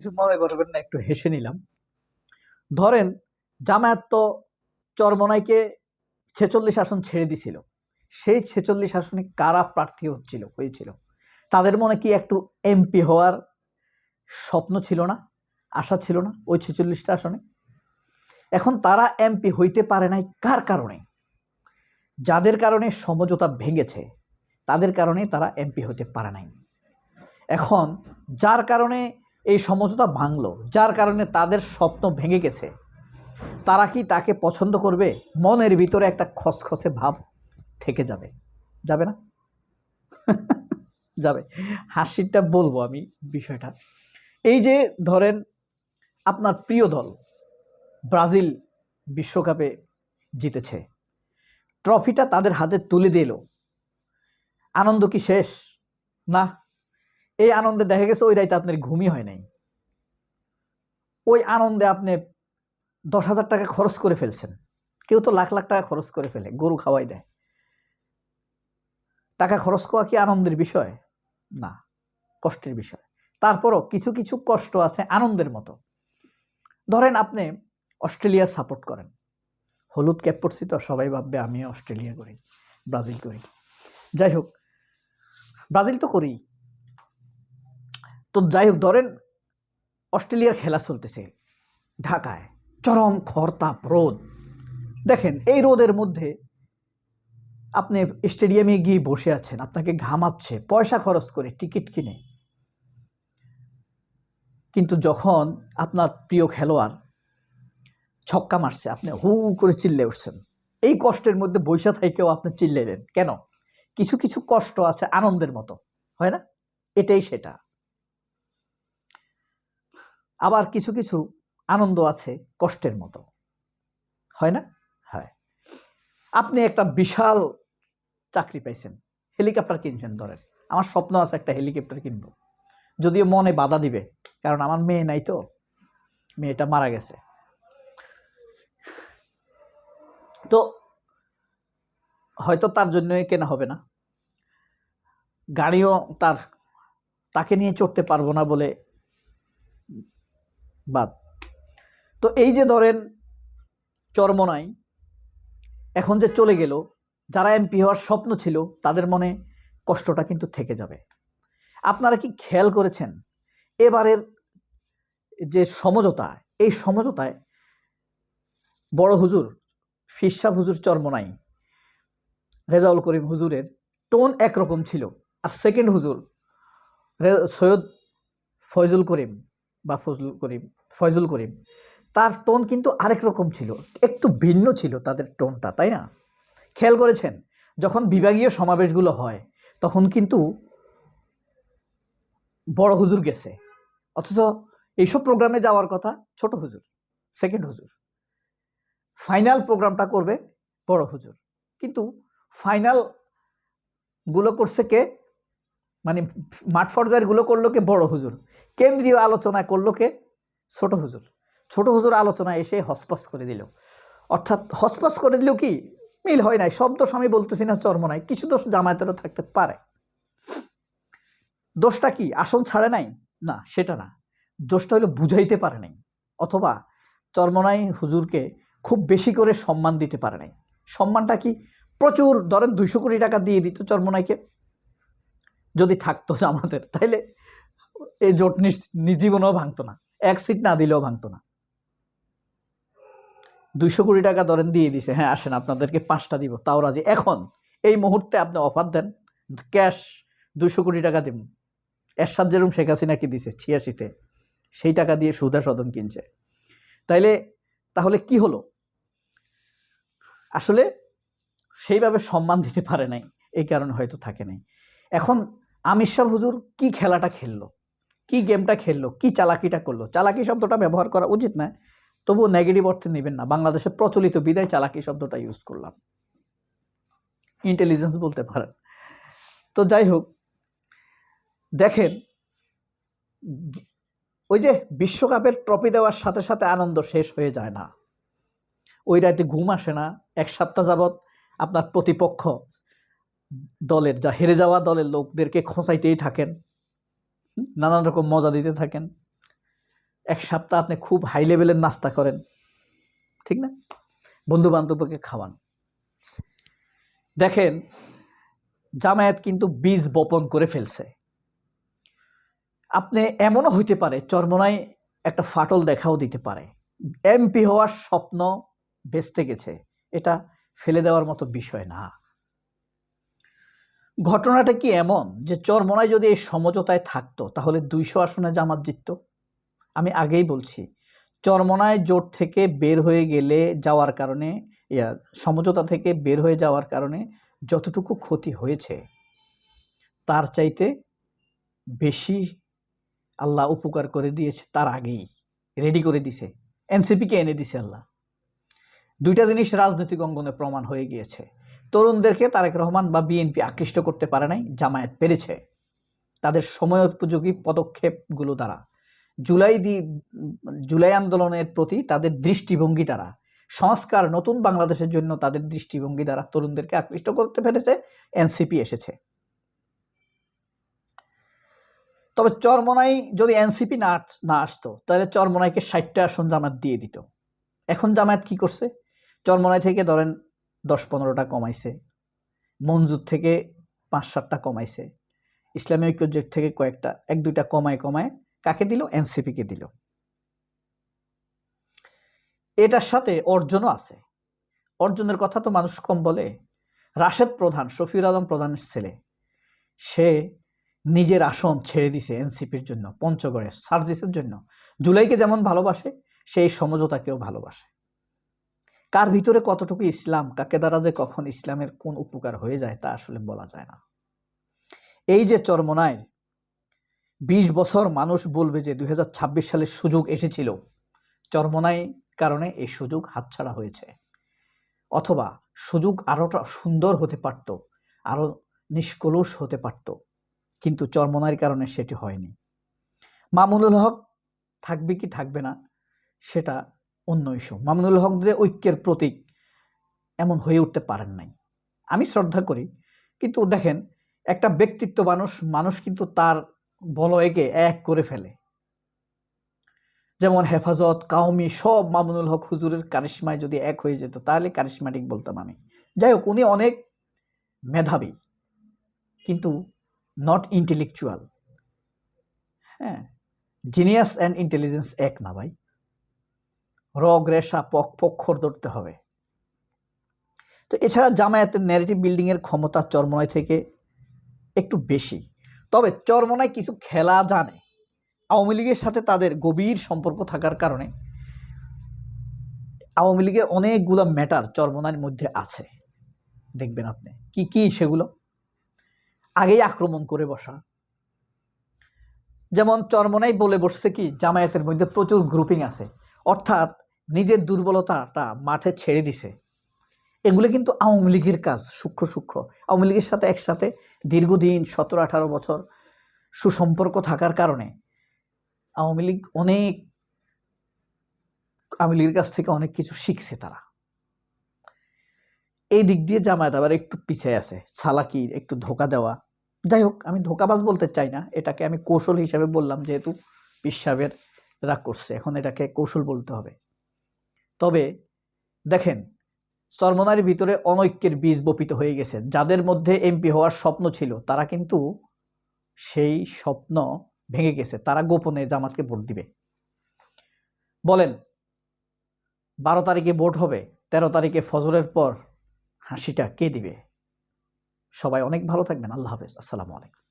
কিছু মনে করবেন না, একটু হেসে নিলাম। ধরেন জামায়াত তো চরমোনাইকে 46 আসন ছেড়ে দিছিল। সেই 46 আসনে কারা প্রার্থী হয়েছিল? তাদের মনে কি একটু এমপি হওয়ার স্বপ্ন ছিল না, আশা ছিল না ওই 46টা আসনে? এখন তারা এমপি হইতে পারে নাই কার কারণে? যাদের কারণে সমঝোতা ভেঙেছে তাদের কারণে তারা এমপি হতে পারে নাই। এখন যার কারণে এই সমঝোতা ভাঙলো, যার কারণে তাদের স্বপ্ন ভেঙে গেছে, তারা কি তাকে পছন্দ করবে? মনের ভিতরে একটা খসখসে ভাব থেকে যাবে, যাবে না? যাবে। হাসিটা বলবো আমি বিষয়টা। এই যে ধরেন আপনার প্রিয় দল ব্রাজিল বিশ্বকাপে জিতেছে, ট্রফিটা তাদের হাতে তুলে দিল, আনন্দ কি শেষ? না। এই আনন্দে দেখা গেছে ওই রাইতে আপনার ঘুমই হয় নাই। ওই আনন্দে আপনি 10,000 টাকা খরচ করে ফেলছেন। কেউ তো লাখ লাখ টাকা খরচ করে ফেলে, গরু খাওয়াই দেয়। টাকা খরচ করা কি আনন্দের বিষয়? না, কষ্টের বিষয়। তারপরও কিছু কিছু কষ্ট আছে আনন্দের মতো। ধরেন আপনি অস্ট্রেলিয়া সাপোর্ট করেন, হলুদ ক্যাপ পরছি তো সবাই ভাববে আমি অস্ট্রেলিয়া করি, ব্রাজিল করি। যাই হোক, ব্রাজিল তো করি। তো যাই হোক, ধরেন অস্ট্রেলিয়ার খেলা চলতেছে ঢাকায়, চরম খরতাপ রোদ। দেখেন এই রোদের মধ্যে আপনি স্টেডিয়ামে গিয়ে বসে আছেন, আপনাকে ঘামাচ্ছে, পয়সা খরচ করে টিকিট কিনে। কিন্তু যখন আপনার প্রিয় খেলোয়াড় ছক্কা মারছে, আপনি হু করে চিল্লে উঠছেন। এই কষ্টের মধ্যে বৈশা থেকেও আপনি চিল্লাইলেন কেন? কিছু কিছু কষ্ট আছে আনন্দের মতো, হয় না? এটাই সেটা। আবার কিছু কিছু আনন্দ আছে কষ্টের মতো, হয় না? হয়। আপনি একটা বিশাল চাকরি পাইছেন, হেলিকপ্টার কিনছেন। ধরেন আমার স্বপ্ন আছে একটা হেলিকপ্টার কিনবো, যদিও মনে বাধা দিবে, কারণ আমার মেয়ে নাই তো, মেয়েটা মারা গেছে। তো হয়তো তার জন্য কেনা হবে না, গাড়িও তাকে নিয়ে চড়তে পারবো না বলে বাদ। তো এই যে ধরেন চরমোনাই এখন যে চলে গেল, যারা এমপি হওয়ার স্বপ্ন ছিল তাদের মনে কষ্টটা কিন্তু থেকে যাবে। আপনারা কি খেয়াল করেছেন এবারের যে সমঝোতা, এই সমঝোতায় বড় হুজুর ফিরসাব হুজুর চরমোনাই রেজাউল করিম হুজুরের টোন একরকম ছিল, আর সেকেন্ড হুজুর সৈয়দ ফয়জুল করিম বা ফয়জুল করিম তার টোন কিন্তু আরেক রকম ছিল, একটু ভিন্ন ছিল তাদের টোনটা, তাই না? খেয়াল করেছেন যখন বিভাগীয় সমাবেশগুলো হয় তখন কিন্তু বড় হুজুর গেছে, অথচ এইসব প্রোগ্রামে যাওয়ার কথা ছোট হুজুর, সেকেন্ড হুজুর। ফাইনাল প্রোগ্রামটা করবে বড় হুজুর, কিন্তু ফাইনাল গুলো করছে কে? মানে মাঠ পর্যায়ের গুলো করলো কে? বড় হুজুর। কেন্দ্রীয় আলোচনা করলো কে? ছোট হুজুর। ছোট হুজুর আলোচনা এসে হসপস করে দিল। অর্থাৎ হসপস করে দিল কি? মিল হয় নাই। সব দোষ আমি বলতেছি না চরমোনাই, কিছু দোষ জামায়াতেরও থাকতে পারে। দোষটা কি আসন ছাড়ে নাই? না, সেটা না। দোষটা হলো বুঝাইতে পারে নাই, অথবা চরমোনাই হুজুরকে খুব বেশি করে সম্মান দিতে পারে নাই। সম্মানটা কি? প্রচুর, ধরেন 200 কোটি টাকা দিয়ে দিত চরমোনাইকে যদি থাকতো আমাদের, তাইলে এই জোট জীবনেও ভাঙতো না, এক সিট না দিলেও ভাঙতো না। 200 কোটি টাকা ধরেন দিয়ে দিছে, হ্যাঁ আসেন আপনাদেরকে 5টা দিব, তাও রাজি। এখন এই মুহূর্তে আপনি অফার দেন ক্যাশ 200 কোটি টাকা দিব, এরশাদ যেরকম শেখ হাসিনাকে দিছে 86-তে, সেই টাকা দিয়ে সুদা সদন কিনছে। তাহলে কি হলো? আসলে সেইভাবে সম্মান দিতে পারে নাই, এই কারণে হয়তো থাকে নাই। এখন আমির শাহ হুজুর কি খেলাটা খেললো, কি গেমটা খেললো, কি চালাকিটা করলো? চালাকি শব্দটা ব্যবহার করা উচিত না, তবুও নেগেটিভ অর্থে নেবেন না। বাংলাদেশে প্রচলিত বিদায় চালাকি শব্দটা ইউজ করলাম, ইন্টেলিজেন্স বলতে পারেন। তো যাই হোক, দেখেন ওই যে বিশ্বকাপের ট্রফি দেওয়ার সাথে সাথে আনন্দ শেষ হয়ে যায় না, ওই রাতে ঘুম আসে না। 1 সপ্তাহ যাবৎ আপনার প্রতিপক্ষ দলের, যা হেরে যাওয়া দলের লোকদেরকে খোঁচাইতেই থাকেন, নানান রকম মজা দিতে থাকেন। এক সপ্তাহ আপনি খুব হাই লেভেলের নাস্তা করেন, ঠিক না, বন্ধু বান্ধবকে খাওয়ান। দেখেন জামায়াত কিন্তু বীজ বপন করে ফেলছে। আপনি এমনও হইতে পারে চরমোনাই একটা ফাটল দেখাও দিতে পারে, এমপি হওয়ার স্বপ্ন ভেস্তে গেছে, এটা ফেলে দেওয়ার মতো বিষয় না। ঘটনাটা কি এমন যে চরমোনাই যদি এই সমঝোতায় থাকতো তাহলে 200 আসনে জামাত জিতত? আমি আগেই বলছি, চরমোনাই জোট থেকে বের হয়ে গেলে যাওয়ার কারণে, সমঝোতা থেকে বের হয়ে যাওয়ার কারণে যতটুকু ক্ষতি হয়েছে তার চাইতে বেশি আল্লাহ উপকার করে দিয়েছে, তার আগেই রেডি করে দিছে, এনসিপিকে এনে দিছে আল্লাহ। দুইটা জিনিস রাজনৈতিক অঙ্গনে প্রমাণ হয়ে গিয়েছে। তরুণদেরকে তারেক রহমান বা বিএনপি আকৃষ্ট করতে পারে নাই, জামায়াত পেরেছে তাদের সময়োপযোগী পদক্ষেপগুলো দ্বারা, জুলাই আন্দোলনের প্রতি তাদের দৃষ্টিভঙ্গি দ্বারা, সংস্কার নতুন বাংলাদেশের জন্য তাদের দৃষ্টিভঙ্গি দ্বারা তরুণদেরকে আকৃষ্ট করতে পেরেছে, এনসিপি এসেছে। তবে চরমোনাই যদি এনসিপি না আসতো তাহলে চরমোনাইকে 60টা আসন জামায়াত দিয়ে দিত। এখন জামায়াত কি করছে, চরমোনাই থেকে ধরেন 10-15টা কমাইছে, মঞ্জুর থেকে 5-7টা কমাইছে, ইসলামী ঐক্যজোট থেকে কয়েকটা 1-2টা কমায় কাকে দিল, এনসিপিকে দিল। এটার সাথে অর্জনও আছে। অর্জনের কথা তো মানুষ কম বলে। রাশেদ প্রধান, শফিউল আলম প্রধানের ছেলে, সে নিজের আসন ছেড়ে দিছে এনসিপির জন্য, পঞ্চগড়ের সার্জিসের জন্য। জুলাইকে যেমন ভালোবাসে সেই সমঝোতাকেও ভালোবাসে। কার ভিতরে কতটুকু ইসলাম, কাকে দ্বারা যে কখন ইসলামের কোন উপকার হয়ে যায় তা আসলে বলা যায় না। এই যে চরমোনাইয়ের 20 বছর মানুষ বলবে যে 2026 সালের সুযোগ এসেছিল, চরমোনাই কারণে এই সুযোগ হাতছাড়া হয়েছে। অথবা সুযোগ আরোটা সুন্দর হতে পারত, আরো নিষ্কলুষ হতে পারত, কিন্তু চরমোনাইয়ের কারণে সেটি হয়নি। মামুনুল হক থাকবে কি থাকবে না সেটা অন্য ইস্যু। মামুনুল হক যে ঐক্যের প্রতীক এমন হয়ে উঠতে পারেন নাই, আমি শ্রদ্ধা করি, কিন্তু দেখেন একটা ব্যক্তিত্ব মানুষ কিন্তু তার বলয়কে এক করে ফেলে। যেমন হেফাজত, কাউমি সব মামুনুল হক হুজুরের কারিশমায় যদি এক হয়ে যেত তাহলে কারিশমাটিক বলতাম আমি। যাই হোক, উনি অনেক মেধাবী কিন্তু নট ইন্টেলেকচুয়াল। হ্যাঁ, জিনিয়াস অ্যান্ড ইন্টেলিজেন্স এক না ভাই, রগ রেশা পক্ষর ধরতে হবে। তো এছাড়া জামায়াতের ন্যারেটিভ বিল্ডিংয়ের ক্ষমতা চরমোনাই থেকে একটু বেশি। তবে চরমোনাই কিছু খেলা জানে, আওয়ামী লীগের সাথে তাদের গভীর সম্পর্ক থাকার কারণে আওয়ামী লীগের অনেকগুলো ম্যাটার চরমোনাইয়ের মধ্যে আছে। দেখবেন আপনি কি কি সেগুলো, আগেই আক্রমণ করে বসা। যেমন চরমোনাই বলে বসছে কি জামায়াতের মধ্যে প্রচুর গ্রুপিং আছে, অর্থাৎ নিজের দুর্বলতাটা মাঠে ছেড়ে দিছে। এগুলো কিন্তু আওয়ামী লীগের কাজ, সূক্ষ্ম। আওয়ামী লীগের সাথে একসাথে দীর্ঘদিন 17-18 বছর সুসম্পর্ক থাকার কারণে আওয়ামী লীগের কাছ থেকে অনেক কিছু শিখছে তারা। এই দিক দিয়ে জামায়াত আবার একটু পিছিয়ে আছে, চালাকি, একটু ধোকা দেওয়া। যাই হোক, আমি ধোকাবাজ বলতে চাই না, এটাকে আমি কৌশল হিসাবে বললাম, যেহেতু পীর সাহেবের রাগ করছে, এখন এটাকে কৌশল বলতে হবে। তবে দেখেন চরমোনাইয়ের ভিতরে অনৈক্যের বীজ বপিত হয়ে গেছে। যাদের মধ্যে এমপি হওয়ার স্বপ্ন ছিল তারা কিন্তু সেই স্বপ্ন ভেঙে গেছে, তারা গোপনে জামাতকে ভোট দিবে। বলেন 12 তারিখে ভোট হবে, 13 তারিখে ফজরের পর হাসিটা কে দিবে? সবাই অনেক ভালো থাকবেন। আল্লাহ হাফেজ, আসসালামু আলাইকুম।